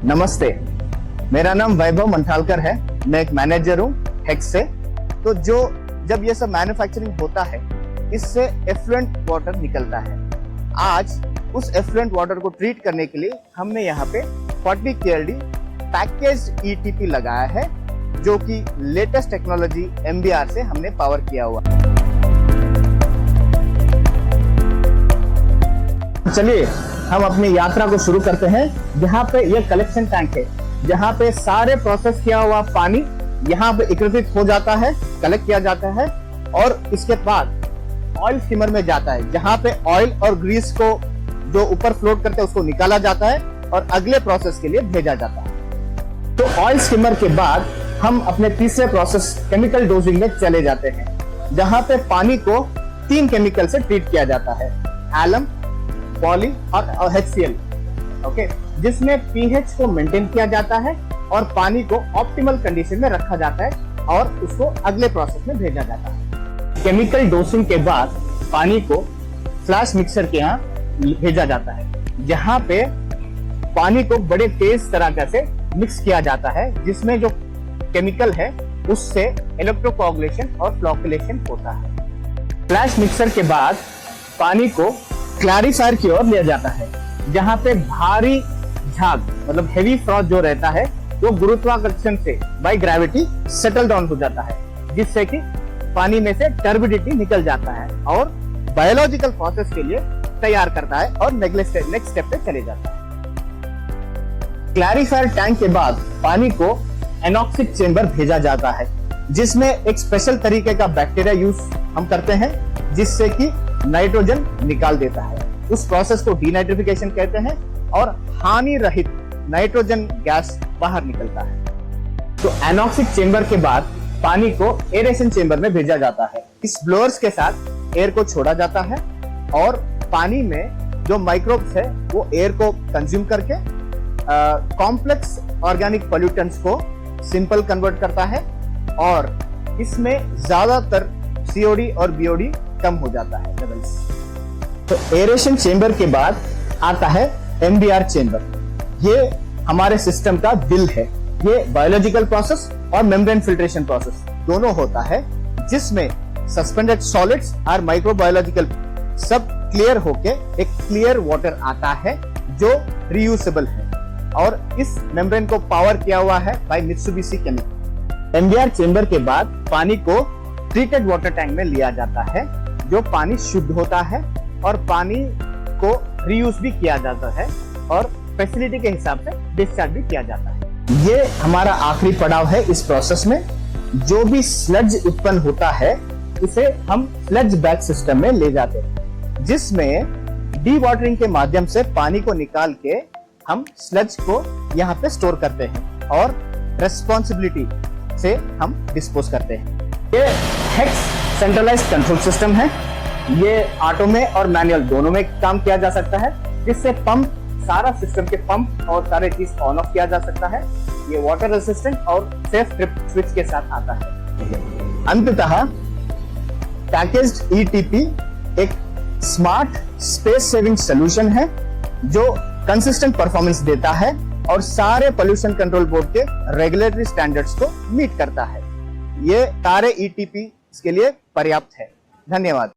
नमस्ते, मेरा नाम वैभव मंठालकर है। मैं एक मैनेजर हूँ हेक्स से। तो जब ये सब मैन्युफैक्चरिंग होता है, इससे एफ्लुएंट वाटर निकलता है। आज उस एफ्लुएंट वाटर को ट्रीट करने के लिए हमने यहाँ पे 40 KLD पैकेज्ड ETP लगाया है, जो कि लेटेस्ट टेक्नोलॉजी MBR से हमने पावर किया हुआ। चलिए हम अपनी यात्रा को शुरू करते हैं। जहाँ पे ये कलेक्शन टैंक है, जहाँ पे सारे प्रोसेस किया हुआ पानी यहाँ पे एकत्रित हो जाता है, कलेक्ट किया जाता है और इसके बाद ऑयल स्टीमर में जाता है, जहाँ पे ऑयल और ग्रीस को जो ऊपर फ्लोट करते हैं उसको निकाला जाता है और अगले प्रोसेस के लिए भेजा जाता है। तो ऑयल स्टीमर के बाद हम अपने तीसरे प्रोसेस केमिकल डोजिंग में चले जाते हैं, जहाँ पे पानी को 3 केमिकल से ट्रीट किया जाता है, एलम, पॉली और HCl, ओके, जिसमें pH को मेंटेन किया जाता है और पानी को ऑप्टिमल कंडीशन में रखा जाता है और उसको अगले प्रोसेस में भेजा जाता है। केमिकल डोसिंग के बाद पानी को फ्लैश मिक्सर के यहाँ भेजा जाता है, जहाँ पे पानी को बड़े तेज तरीके से मिक्स किया जाता है, जिसमें जो केमिकल है उससे इलेक्ट्रोकोगुलेशन और फ्लोकुलेशन होता है। फ्लैश मिक्सर के बाद पानी को क्लैरिफायर की ओर लिया जाता है, जहां पे भारी झाग मतलब हेवी फ्रॉथ जो रहता है वो गुरुत्वाकर्षण से बाय ग्रेविटी सेटल डाउन हो जाता है, जिससे कि पानी में से टर्बिडिटी निकल जाता है और बायोलॉजिकल प्रोसेस के लिए तैयार करता है और नेक्स्ट स्टेप पे चले जाता है। क्लैरिफायर टैंक के बाद पानी को एनॉक्सिक चेंबर भेजा जाता है, जिसमें एक स्पेशल तरीके का बैक्टीरिया यूज हम करते हैं, जिससे कि नाइट्रोजन निकाल देता है। उस प्रोसेस को डीनाइट्रिफिकेशन कहते हैं और हानि रहित नाइट्रोजन गैस बाहर निकलता है। तो एनॉक्सिक चेंबर के बाद पानी को एरेशन चेंबर में भेजा जाता है। इस ब्लोअर्स के साथ एयर को छोड़ा जाता है और पानी में जो माइक्रोब्स है वो एयर को कंज्यूम करके कॉम्प्लेक्स ऑर्गेनिक पोल्यूटेंट्स को सिंपल कन्वर्ट करता है और इसमें ज्यादातर COD और BOD कम हो जाता है लेवल्स। तो एरेशन चेंबर के बाद आता है MBR चेंबर। ये हमारे सिस्टम का दिल है। ये बायोलॉजिकल प्रोसेस और मेम्ब्रेन फिल्ट्रेशन प्रोसेस दोनों होता है, जिसमें सस्पेंडेड सॉलिड्स और माइक्रोबायोलॉजिकल सब क्लियर होके एक क्लियर वाटर आता है जो रियूजेबल है और इस मेम्ब्रेन को पावर किया हुआ है by Mitsubishi chemical. MBR chamber के बाद पानी को ट्रीटेड वाटर टैंक में लिया जाता है, जो पानी शुद्ध होता है और पानी को रीयूज भी किया जाता है और फैसिलिटी के हिसाब से डिस्चार्ज भी किया जाता है। ये हमारा आखिरी पड़ाव है इस प्रोसेस में। जो भी स्लज उत्पन्न होता है उसे हम स्लज बैग सिस्टम में ले जाते हैं, जिसमें डी वाटरिंग के माध्यम से पानी को निकाल के हम स्लज को यहाँ पे स्टोर करते हैं और रेस्पॉन्सिबिलिटी से हम डिस्पोज करते हैं। ये हेक्स सेंट्रलाइज्ड कंट्रोल सिस्टम है। ये ऑटो में और मैनुअल दोनों में काम किया जा सकता है, जिससे पंप सारा सिस्टम के पंप और सारे चीज ऑन ऑफ किया जा सकता है। ये वाटर रेसिस्टेंट और सेफ ट्रिप स्विच के साथ आता है। अंततः पैकेज्ड ETP एक स्मार्ट स्पेस सेविंग सॉल्यूशन है, जो कंसिस्टेंट परफॉर्मेंस देता है और सारे पोल्यूशन कंट्रोल बोर्ड के रेगुलेटरी स्टैंडर्ड्स को मीट करता है। ये सारे ETP के लिए पर्याप्त है। धन्यवाद।